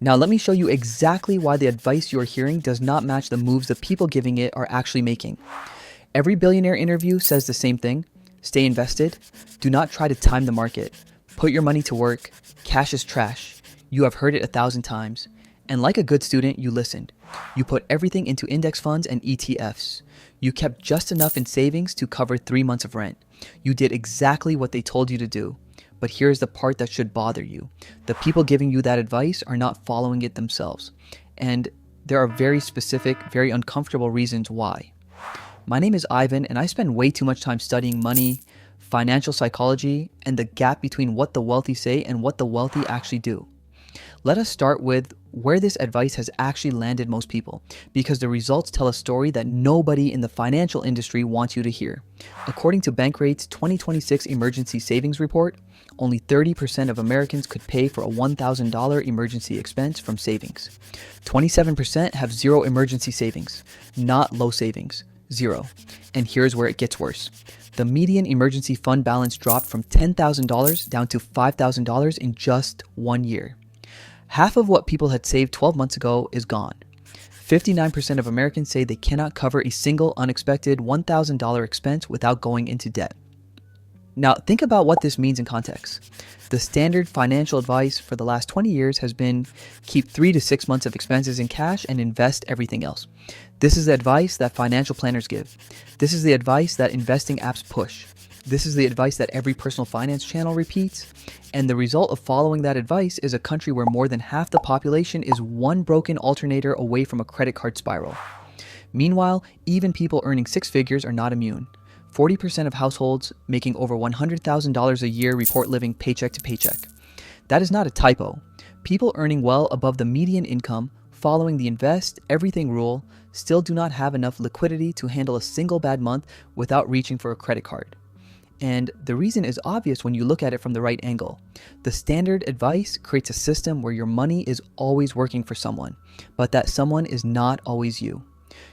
Now, let me show you exactly why the advice you're hearing does not match the moves the people giving it are actually making. Every billionaire interview says the same thing: stay invested, do not try to time the market, put your money to work, cash is trash. You have heard it 1,000 times. And like a good student, you listened. You put everything into index funds and ETFs. You kept just enough in savings to cover 3 months of rent. You did exactly what they told you to do. But here's the part that should bother you. The people giving you that advice are not following it themselves. And there are very specific, very uncomfortable reasons why. My name is Ivan, and I spend way too much time studying money, financial psychology, and the gap between what the wealthy say and what the wealthy actually do. Let us start with where this advice has actually landed most people, because the results tell a story that nobody in the financial industry wants you to hear. According to Bankrate's 2026 Emergency Savings Report, only 30% of Americans could pay for a $1,000 emergency expense from savings. 27% have zero emergency savings, not low savings, zero. And here's where it gets worse. The median emergency fund balance dropped from $10,000 down to $5,000 in just 1 year. Half of what people had saved 12 months ago is gone. 59% of Americans say they cannot cover a single unexpected $1,000 expense without going into debt. Now, think about what this means in context. The standard financial advice for the last 20 years has been keep 3 to 6 months of expenses in cash and invest everything else. This is the advice that financial planners give. This is the advice that investing apps push. This is the advice that every personal finance channel repeats. And the result of following that advice is a country where more than half the population is one broken alternator away from a credit card spiral. Meanwhile, even people earning six figures are not immune. 40% of households making over $100,000 a year report living paycheck to paycheck. That is not a typo. People earning well above the median income, following the invest everything rule, still do not have enough liquidity to handle a single bad month without reaching for a credit card. And the reason is obvious when you look at it from the right angle. The standard advice creates a system where your money is always working for someone, but that someone is not always you.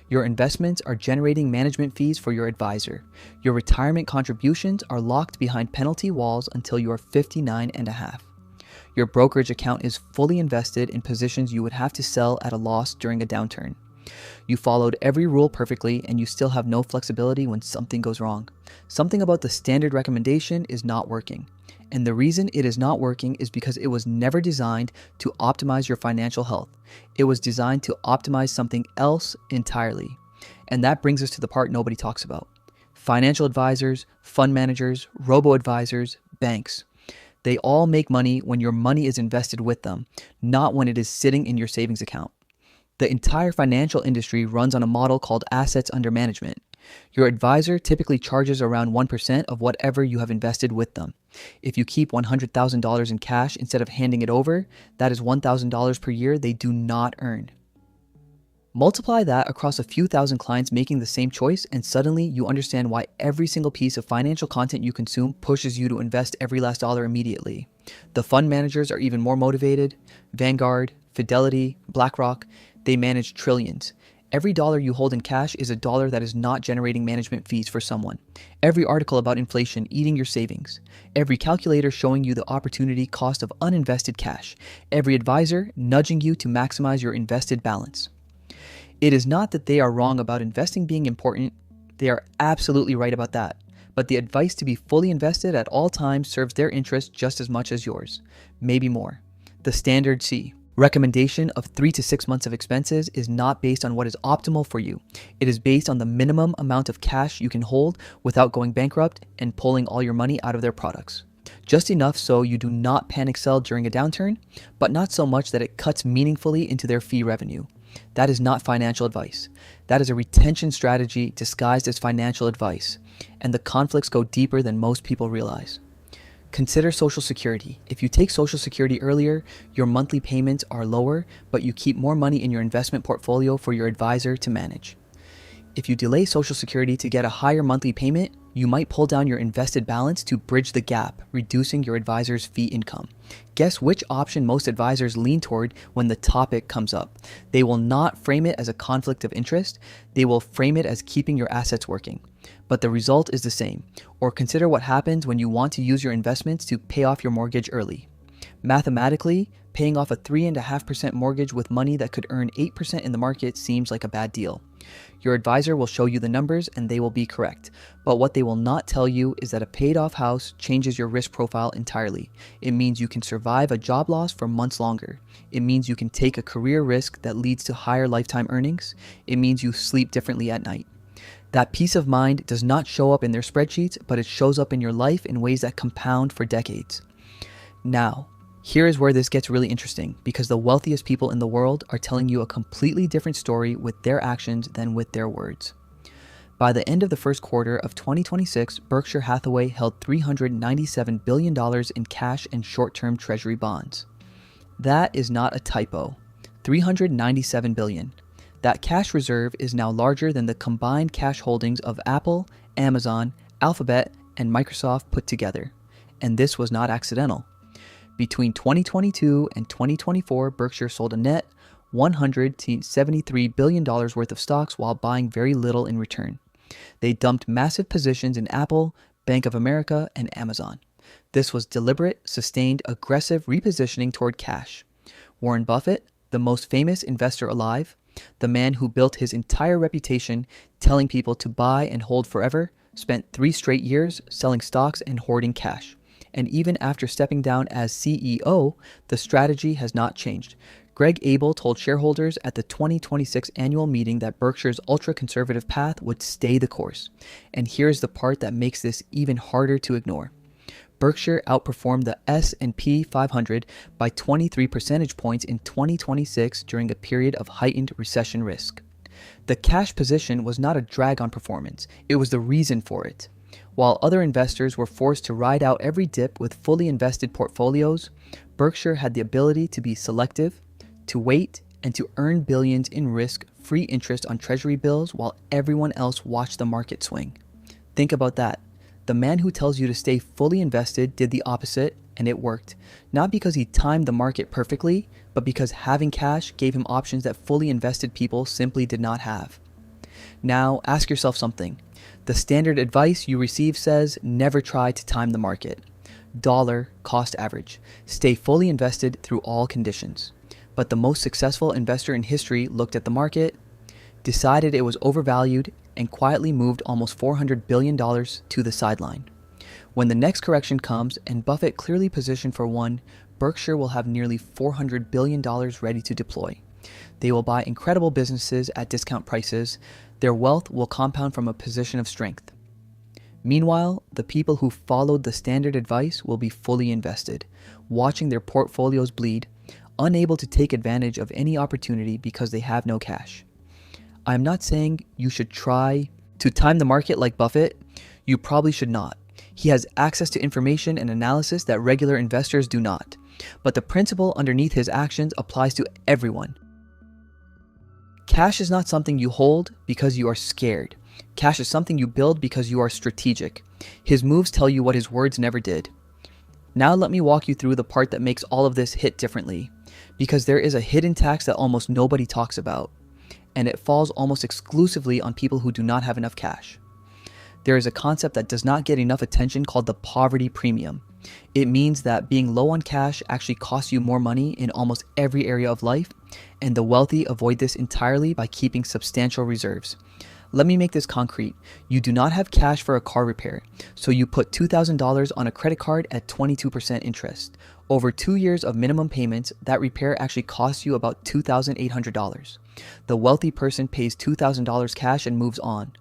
Your investments are generating management fees for your advisor. Your retirement contributions are locked behind penalty walls until you are 59 and a half. Your brokerage account is fully invested in positions you would have to sell at a loss during a downturn. You followed every rule perfectly and you still have no flexibility when something goes wrong. Something about the standard recommendation is not working. And the reason it is not working is because it was never designed to optimize your financial health. It was designed to optimize something else entirely. And that brings us to the part nobody talks about. Financial advisors, fund managers, robo-advisors, banks. They all make money when your money is invested with them, not when it is sitting in your savings account. The entire financial industry runs on a model called assets under management. Your advisor typically charges around 1% of whatever you have invested with them. If you keep $100,000 in cash instead of handing it over, that is $1,000 per year they do not earn. Multiply that across a few thousand clients making the same choice, and suddenly you understand why every single piece of financial content you consume pushes you to invest every last dollar immediately. The fund managers are even more motivated. Vanguard, Fidelity, BlackRock, they manage trillions. Every dollar you hold in cash is a dollar that is not generating management fees for someone. Every article about inflation eating your savings. Every calculator showing you the opportunity cost of uninvested cash. Every advisor nudging you to maximize your invested balance. It is not that they are wrong about investing being important. They are absolutely right about that. But the advice to be fully invested at all times serves their interest just as much as yours, maybe more. The standard C. Recommendation of 3 to 6 months of expenses is not based on what is optimal for you. It is based on the minimum amount of cash you can hold without going bankrupt and pulling all your money out of their products. Just enough so you do not panic sell during a downturn, but not so much that it cuts meaningfully into their fee revenue. That is not financial advice. That is a retention strategy disguised as financial advice, and the conflicts go deeper than most people realize. Consider Social Security. If you take Social Security earlier, your monthly payments are lower, but you keep more money in your investment portfolio for your advisor to manage. If you delay Social Security to get a higher monthly payment, you might pull down your invested balance to bridge the gap, reducing your advisor's fee income. Guess which option most advisors lean toward when the topic comes up? They will not frame it as a conflict of interest. They will frame it as keeping your assets working. But the result is the same. Or consider what happens when you want to use your investments to pay off your mortgage early. Mathematically, paying off a 3.5% mortgage with money that could earn 8% in the market seems like a bad deal. Your advisor will show you the numbers and they will be correct. But what they will not tell you is that a paid off house changes your risk profile entirely. It means you can survive a job loss for months longer. It means you can take a career risk that leads to higher lifetime earnings. It means you sleep differently at night. That peace of mind does not show up in their spreadsheets, but it shows up in your life in ways that compound for decades. Now, here is where this gets really interesting, because the wealthiest people in the world are telling you a completely different story with their actions than with their words. By the end of the first quarter of 2026, Berkshire Hathaway held $397 billion in cash and short-term treasury bonds. That is not a typo. $397 billion. That cash reserve is now larger than the combined cash holdings of Apple, Amazon, Alphabet, and Microsoft put together. And this was not accidental. Between 2022 and 2024, Berkshire sold a net $100 to $73 billion worth of stocks while buying very little in return. They dumped massive positions in Apple, Bank of America, and Amazon. This was deliberate, sustained, aggressive repositioning toward cash. Warren Buffett, the most famous investor alive, the man who built his entire reputation telling people to buy and hold forever, spent 3 straight years selling stocks and hoarding cash. And even after stepping down as CEO, the strategy has not changed. Greg Abel told shareholders at the 2026 annual meeting that Berkshire's ultra-conservative path would stay the course. And here's the part that makes this even harder to ignore. Berkshire outperformed the S&P 500 by 23 percentage points in 2026 during a period of heightened recession risk. The cash position was not a drag on performance, it was the reason for it. While other investors were forced to ride out every dip with fully invested portfolios, Berkshire had the ability to be selective, to wait, and to earn billions in risk-free interest on treasury bills while everyone else watched the market swing. Think about that. The man who tells you to stay fully invested did the opposite, and it worked. Not because he timed the market perfectly, but because having cash gave him options that fully invested people simply did not have. Now, ask yourself something. The standard advice you receive says, never try to time the market. Dollar cost average. Stay fully invested through all conditions. But the most successful investor in history looked at the market, decided it was overvalued, and quietly moved almost $400 billion to the sideline. When the next correction comes, and Buffett clearly positioned for one, Berkshire will have nearly $400 billion ready to deploy. They will buy incredible businesses at discount prices. Their wealth will compound from a position of strength. Meanwhile, the people who followed the standard advice will be fully invested, watching their portfolios bleed, unable to take advantage of any opportunity because they have no cash. I am not saying you should try to time the market like Buffett. You probably should not. He has access to information and analysis that regular investors do not. But the principle underneath his actions applies to everyone. Cash is not something you hold because you are scared. Cash is something you build because you are strategic. His moves tell you what his words never did. Now let me walk you through the part that makes all of this hit differently. Because there is a hidden tax that almost nobody talks about. And it falls almost exclusively on people who do not have enough cash. There is a concept that does not get enough attention called the poverty premium. It means that being low on cash actually costs you more money in almost every area of life, and the wealthy avoid this entirely by keeping substantial reserves. Let me make this concrete. You do not have cash for a car repair, so you put $2,000 on a credit card at 22% interest. Over 2 years of minimum payments, that repair actually costs you about $2,800. The wealthy person pays $2,000 cash and moves on.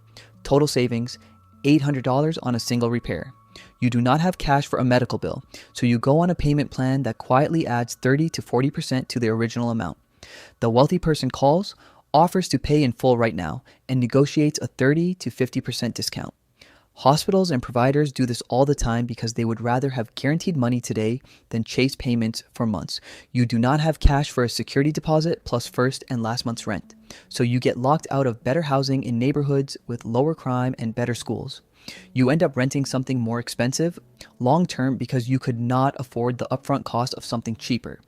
Total savings, $800 on a single repair. You do not have cash for a medical bill, so you go on a payment plan that quietly adds 30 to 40% to the original amount. The wealthy person calls, offers to pay in full right now, and negotiates a 30 to 50% discount. Hospitals and providers do this all the time because they would rather have guaranteed money today than chase payments for months. You do not have cash for a security deposit plus first and last month's rent, so you get locked out of better housing in neighborhoods with lower crime and better schools. You end up renting something more expensive long-term because you could not afford the upfront cost of something cheaper.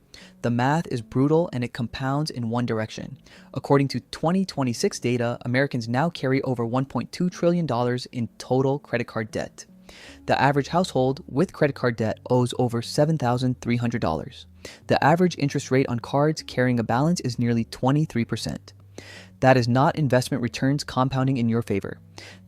The math is brutal and it compounds in one direction. According to 2026 data, Americans now carry over $1.2 trillion in total credit card debt. The average household with credit card debt owes over $7,300. The average interest rate on cards carrying a balance is nearly 23%. That is not investment returns compounding in your favor.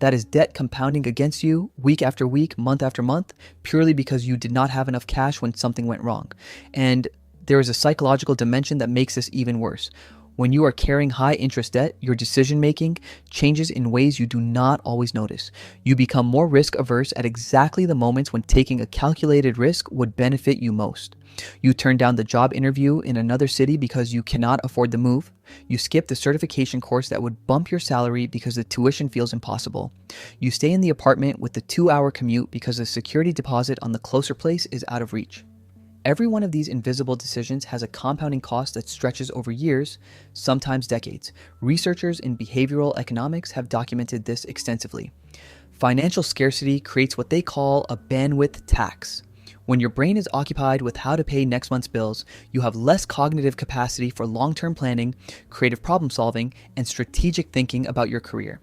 That is debt compounding against you week after week, month after month, purely because you did not have enough cash when something went wrong. And there is a psychological dimension that makes this even worse. When you are carrying high interest debt, your decision making changes in ways you do not always notice. You become more risk averse at exactly the moments when taking a calculated risk would benefit you most. You turn down the job interview in another city because you cannot afford the move. You skip the certification course that would bump your salary because the tuition feels impossible. You stay in the apartment with the 2-hour commute because the security deposit on the closer place is out of reach. Every one of these invisible decisions has a compounding cost that stretches over years, sometimes decades. Researchers in behavioral economics have documented this extensively. Financial scarcity creates what they call a bandwidth tax. When your brain is occupied with how to pay next month's bills, you have less cognitive capacity for long-term planning, creative problem solving, and strategic thinking about your career.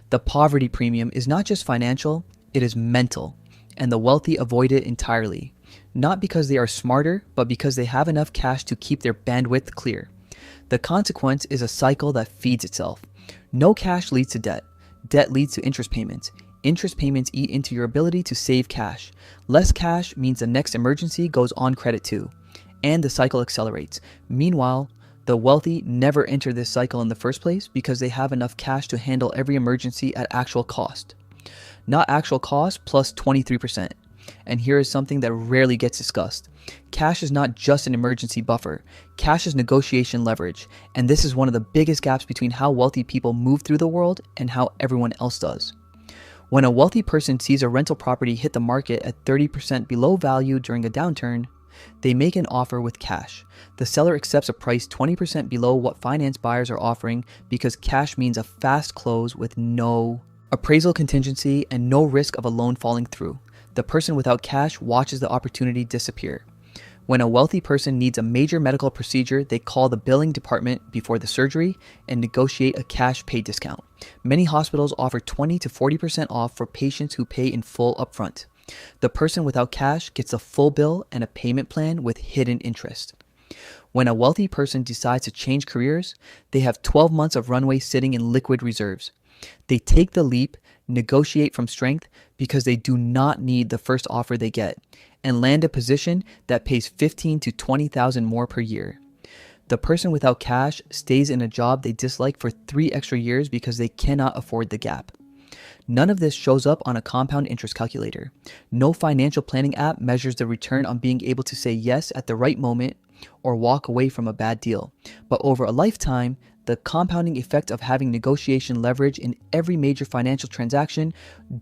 The poverty premium is not just financial, it is mental, and the wealthy avoid it entirely. Not because they are smarter, but because they have enough cash to keep their bandwidth clear. The consequence is a cycle that feeds itself. No cash leads to debt. Debt leads to interest payments. Interest payments eat into your ability to save cash. Less cash means the next emergency goes on credit too. And the cycle accelerates. Meanwhile, the wealthy never enter this cycle in the first place because they have enough cash to handle every emergency at actual cost. Not actual cost plus 23%. And here is something that rarely gets discussed. Cash is not just an emergency buffer. Cash is negotiation leverage. And this is one of the biggest gaps between how wealthy people move through the world and how everyone else does. When a wealthy person sees a rental property hit the market at 30% below value during a downturn, they make an offer with cash. The seller accepts a price 20% below what finance buyers are offering because cash means a fast close with no appraisal contingency and no risk of a loan falling through. The person without cash watches the opportunity disappear. When a wealthy person needs a major medical procedure, they call the billing department before the surgery and negotiate a cash pay discount. Many hospitals offer 20 to 40% off for patients who pay in full upfront. The person without cash gets a full bill and a payment plan with hidden interest. When a wealthy person decides to change careers, they have 12 months of runway sitting in liquid reserves. They take the leap, negotiate from strength because they do not need the first offer they get, and land a position that pays $15,000 to $20,000 more per year. The person without cash stays in a job they dislike for 3 extra years because they cannot afford the gap. None of this shows up on a compound interest calculator. No financial planning app measures the return on being able to say yes at the right moment or walk away from a bad deal. But over a lifetime, the compounding effect of having negotiation leverage in every major financial transaction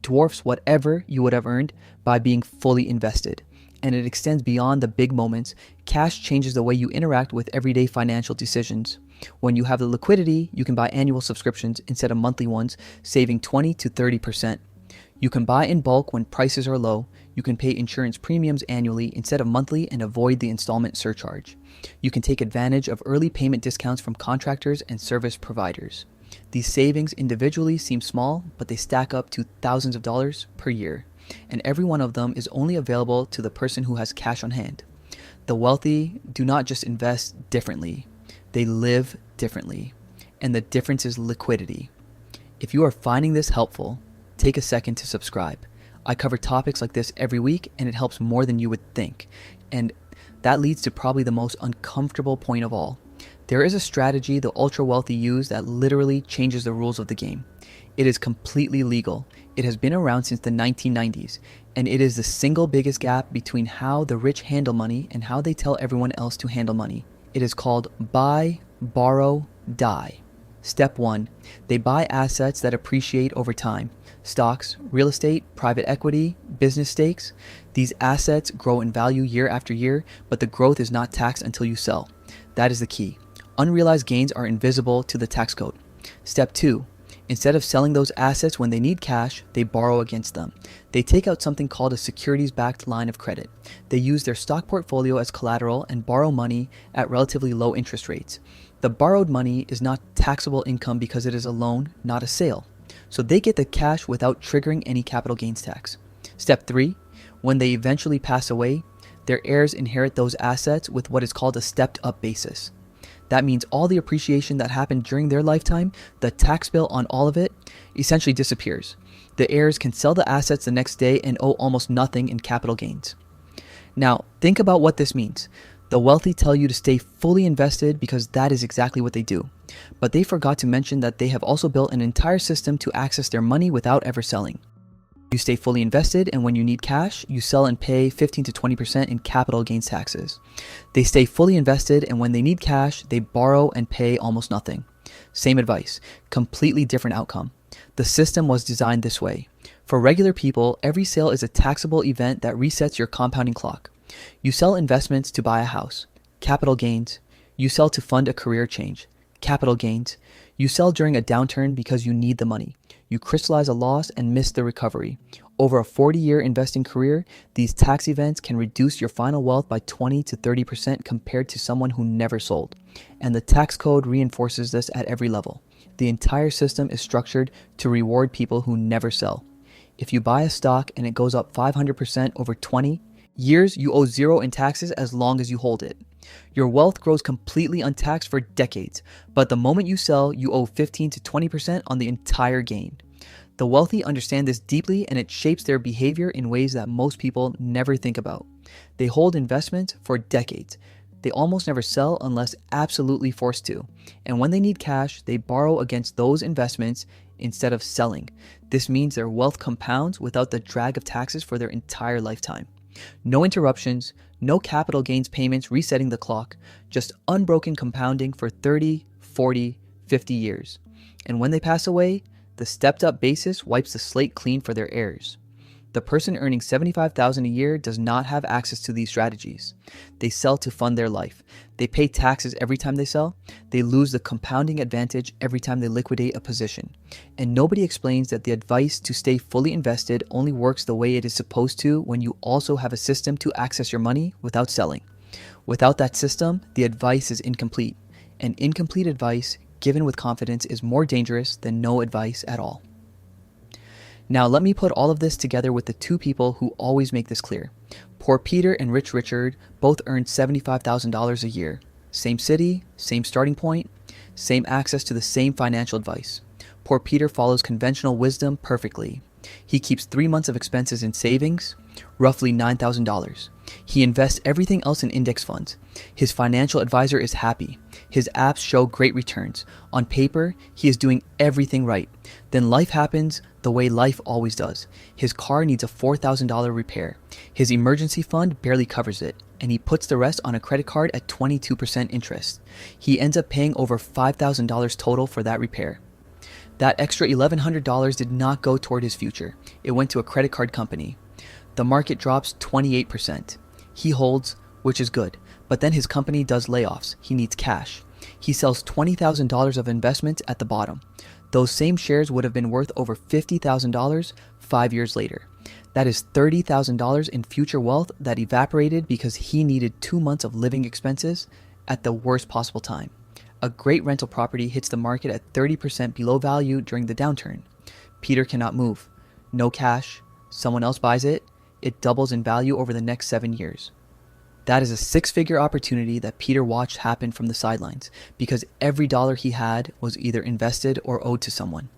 dwarfs whatever you would have earned by being fully invested. And it extends beyond the big moments. Cash changes the way you interact with everyday financial decisions. When you have the liquidity, you can buy annual subscriptions instead of monthly ones, saving 20 to 30%. You can buy in bulk when prices are low. You can pay insurance premiums annually instead of monthly and avoid the installment surcharge. You can take advantage of early payment discounts from contractors and service providers. These savings individually seem small, but they stack up to thousands of dollars per year. And every one of them is only available to the person who has cash on hand. The wealthy do not just invest differently, they live differently. And the difference is liquidity. If you are finding this helpful, take a second to subscribe. I cover topics like this every week, and it helps more than you would think. And that leads to probably the most uncomfortable point of all. There is a strategy the ultra wealthy use that literally changes the rules of the game. It is completely legal. It has been around since the 1990s, and it is the single biggest gap between how the rich handle money and how they tell everyone else to handle money. It is called buy, borrow, die. Step 1. They buy assets that appreciate over time. Stocks, real estate, private equity, business stakes. These assets grow in value year after year, but the growth is not taxed until you sell. That is the key. Unrealized gains are invisible to the tax code. Step 2. Instead of selling those assets when they need cash, they borrow against them. They take out something called a securities-backed line of credit. They use their stock portfolio as collateral and borrow money at relatively low interest rates. The borrowed money is not taxable income because it is a loan, not a sale. So they get the cash without triggering any capital gains tax. Step 3. When they eventually pass away, their heirs inherit those assets with what is called a stepped up basis. That means all the appreciation that happened during their lifetime, the tax bill on all of it, essentially disappears. The heirs can sell the assets the next day and owe almost nothing in capital gains. Now, think about what this means. The wealthy tell you to stay fully invested because that is exactly what they do. But they forgot to mention that they have also built an entire system to access their money without ever selling. You stay fully invested, and when you need cash, you sell and pay 15 to 20% in capital gains taxes. They stay fully invested, and when they need cash, they borrow and pay almost nothing. Same advice, completely different outcome. The system was designed this way. For regular people, every sale is a taxable event that resets your compounding clock. You sell investments to buy a house, capital gains. You sell to fund a career change, capital gains. You sell during a downturn because you need the money. You crystallize a loss and miss the recovery. Over a 40-year investing career, these tax events can reduce your final wealth by 20 to 30% compared to someone who never sold. And the tax code reinforces this at every level. The entire system is structured to reward people who never sell. If you buy a stock and it goes up 500% over 20 years, you owe zero in taxes as long as you hold it. Your wealth grows completely untaxed for decades, but the moment you sell, you owe 15 to 20% on the entire gain. The wealthy understand this deeply, and it shapes their behavior in ways that most people never think about. They hold investments for decades. They almost never sell unless absolutely forced to. And when they need cash, they borrow against those investments instead of selling. This means their wealth compounds without the drag of taxes for their entire lifetime. No interruptions, no capital gains payments resetting the clock, just unbroken compounding for 30, 40, 50 years. And when they pass away, the stepped up basis wipes the slate clean for their heirs. The person earning $75,000 a year does not have access to these strategies. They sell to fund their life. They pay taxes every time they sell. They lose the compounding advantage every time they liquidate a position. And nobody explains that the advice to stay fully invested only works the way it is supposed to when you also have a system to access your money without selling. Without that system, the advice is incomplete. And incomplete advice given with confidence is more dangerous than no advice at all. Now let me put all of this together with the two people who always make this clear. Poor Peter and Rich Richard both earned $75,000 a year. Same city, same starting point, same access to the same financial advice. Poor Peter follows conventional wisdom perfectly. He keeps 3 months of expenses in savings, roughly $9,000. He invests everything else in index funds. His financial advisor is happy. His apps show great returns. On paper, he is doing everything right. Then life happens the way life always does. His car needs a $4,000 repair. His emergency fund barely covers it, and he puts the rest on a credit card at 22% interest. He ends up paying over $5,000 total for that repair. That extra $1,100 did not go toward his future. It went to a credit card company. The market drops 28%. He holds, which is good, but then his company does layoffs. He needs cash. He sells $20,000 of investments at the bottom. Those same shares would have been worth over $50,000 5 years later. That is $30,000 in future wealth that evaporated because he needed 2 months of living expenses at the worst possible time. A great rental property hits the market at 30% below value during the downturn. Peter cannot move. No cash. Someone else buys it. It doubles in value over the next 7 years. That is a 6-figure opportunity that Peter watched happen from the sidelines because every dollar he had was either invested or owed to someone.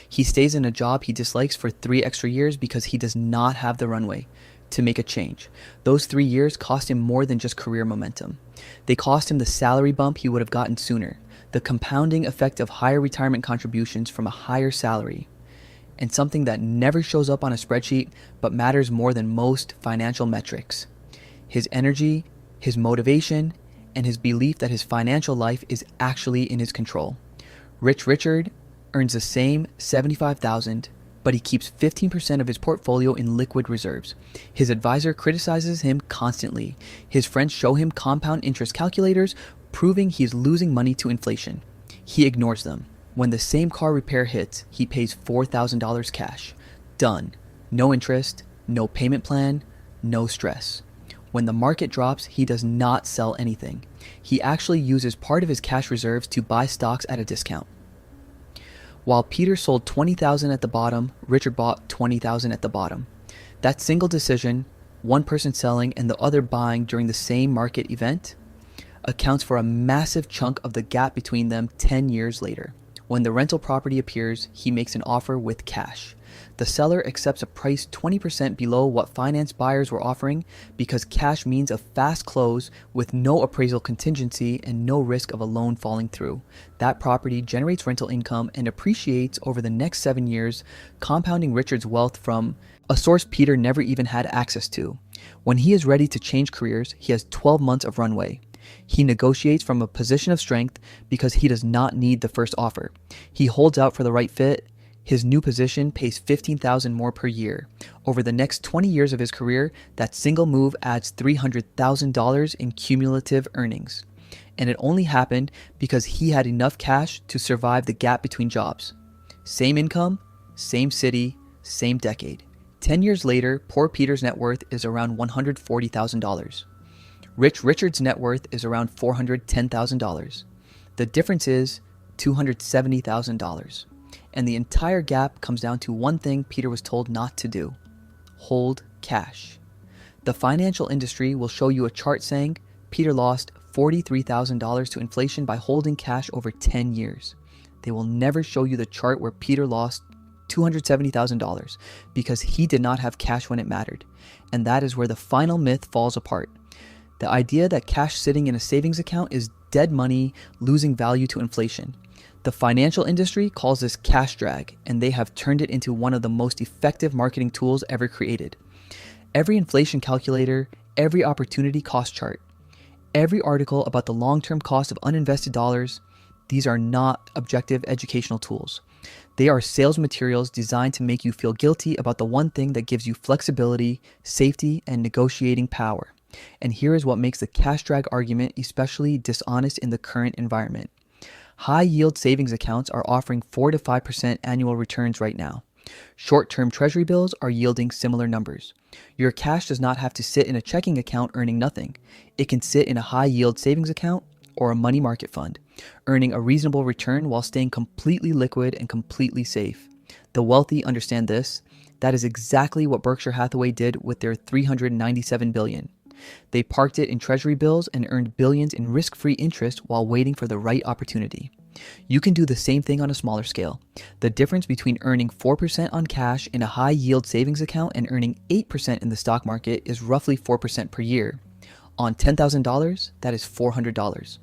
He stays in a job he dislikes for 3 extra years because he does not have the runway to make a change. Those 3 years cost him more than just career momentum. They cost him the salary bump he would have gotten sooner, the compounding effect of higher retirement contributions from a higher salary, and something that never shows up on a spreadsheet but matters more than most financial metrics: his energy, his motivation, and his belief that his financial life is actually in his control. Rich Richard earns the same $75,000, but he keeps 15% of his portfolio in liquid reserves. His advisor criticizes him constantly. His friends show him compound interest calculators proving he is losing money to inflation. He ignores them. When the same car repair hits, he pays $4,000 cash. Done. No interest, no payment plan, no stress. When the market drops, he does not sell anything. He actually uses part of his cash reserves to buy stocks at a discount. While Peter sold $20,000 at the bottom, Richard bought $20,000 at the bottom. That single decision, one person selling and the other buying during the same market event, accounts for a massive chunk of the gap between them 10 years later. When the rental property appears, he makes an offer with cash. The seller accepts a price 20% below what finance buyers were offering because cash means a fast close with no appraisal contingency and no risk of a loan falling through. That property generates rental income and appreciates over the next 7 years, compounding Richard's wealth from a source Peter never even had access to. When he is ready to change careers, he has 12 months of runway. He negotiates from a position of strength because he does not need the first offer. He holds out for the right fit. His new position pays $15,000 more per year. Over the next 20 years of his career, that single move adds $300,000 in cumulative earnings. And it only happened because he had enough cash to survive the gap between jobs. Same income, same city, same decade. 10 years later, poor Peter's net worth is around $140,000. Rich Richard's net worth is around $410,000. The difference is $270,000. And the entire gap comes down to one thing Peter was told not to do: hold cash. The financial industry will show you a chart saying Peter lost $43,000 to inflation by holding cash over 10 years. They will never show you the chart where Peter lost $270,000 because he did not have cash when it mattered. And that is where the final myth falls apart. The idea that cash sitting in a savings account is dead money losing value to inflation. The financial industry calls this cash drag, and they have turned it into one of the most effective marketing tools ever created. Every inflation calculator, every opportunity cost chart, every article about the long-term cost of uninvested dollars, these are not objective educational tools. They are sales materials designed to make you feel guilty about the one thing that gives you flexibility, safety, and negotiating power. And here is what makes the cash drag argument especially dishonest in the current environment. High-yield savings accounts are offering 4 to 5% annual returns right now. Short-term treasury bills are yielding similar numbers. Your cash does not have to sit in a checking account earning nothing. It can sit in a high-yield savings account or a money market fund, earning a reasonable return while staying completely liquid and completely safe. The wealthy understand this. That is exactly what Berkshire Hathaway did with their $397 billion. They parked it in treasury bills and earned billions in risk-free interest while waiting for the right opportunity. You can do the same thing on a smaller scale. The difference between earning 4% on cash in a high-yield savings account and earning 8% in the stock market is roughly 4% per year. On $10,000, that is $400.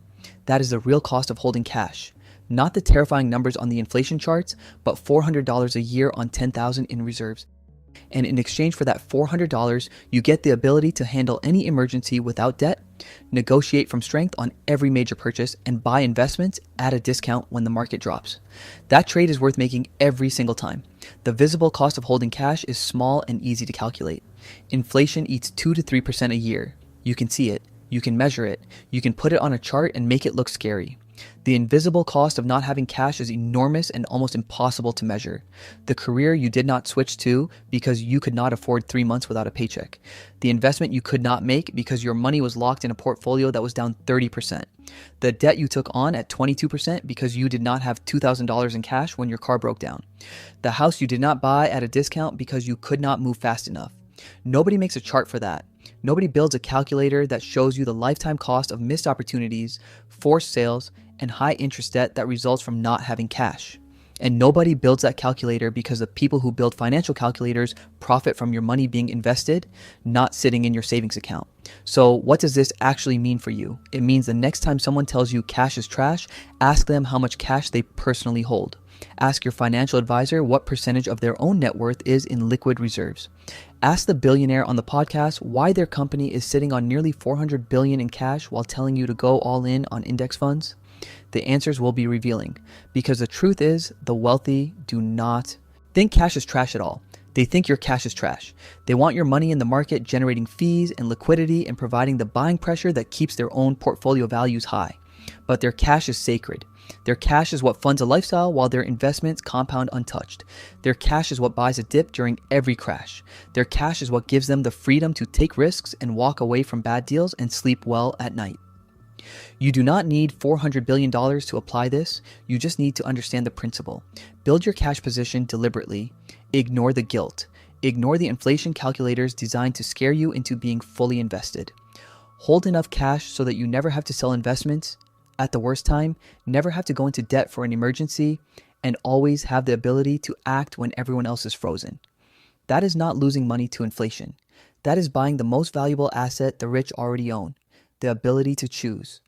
That is the real cost of holding cash. Not the terrifying numbers on the inflation charts, but $400 a year on $10,000 in reserves. And in exchange for that $400, you get the ability to handle any emergency without debt, negotiate from strength on every major purchase, and buy investments at a discount when the market drops. That trade is worth making every single time. The visible cost of holding cash is small and easy to calculate. Inflation eats 2 to 3% a year. You can see it. You can measure it. You can put it on a chart and make it look scary. The invisible cost of not having cash is enormous and almost impossible to measure. The career you did not switch to because you could not afford 3 months without a paycheck. The investment you could not make because your money was locked in a portfolio that was down 30%. The debt you took on at 22% because you did not have $2,000 in cash when your car broke down. The house you did not buy at a discount because you could not move fast enough. Nobody makes a chart for that. Nobody builds a calculator that shows you the lifetime cost of missed opportunities, forced sales, and high interest debt that results from not having cash. And nobody builds that calculator because the people who build financial calculators profit from your money being invested, not sitting in your savings account. So what does this actually mean for you? It means the next time someone tells you cash is trash, ask them how much cash they personally hold. Ask your financial advisor what percentage of their own net worth is in liquid reserves. Ask the billionaire on the podcast why their company is sitting on nearly $400 billion in cash while telling you to go all in on index funds. The answers will be revealing, because the truth is the wealthy do not think cash is trash at all. They think your cash is trash. They want your money in the market generating fees and liquidity and providing the buying pressure that keeps their own portfolio values high. But their cash is sacred. Their cash is what funds a lifestyle while their investments compound untouched. Their cash is what buys a dip during every crash. Their cash is what gives them the freedom to take risks and walk away from bad deals and sleep well at night. You do not need $400 billion to apply this. You just need to understand the principle. Build your cash position deliberately. Ignore the guilt. Ignore the inflation calculators designed to scare you into being fully invested. Hold enough cash so that you never have to sell investments at the worst time, never have to go into debt for an emergency, and always have the ability to act when everyone else is frozen. That is not losing money to inflation. That is buying the most valuable asset the rich already own, the ability to choose.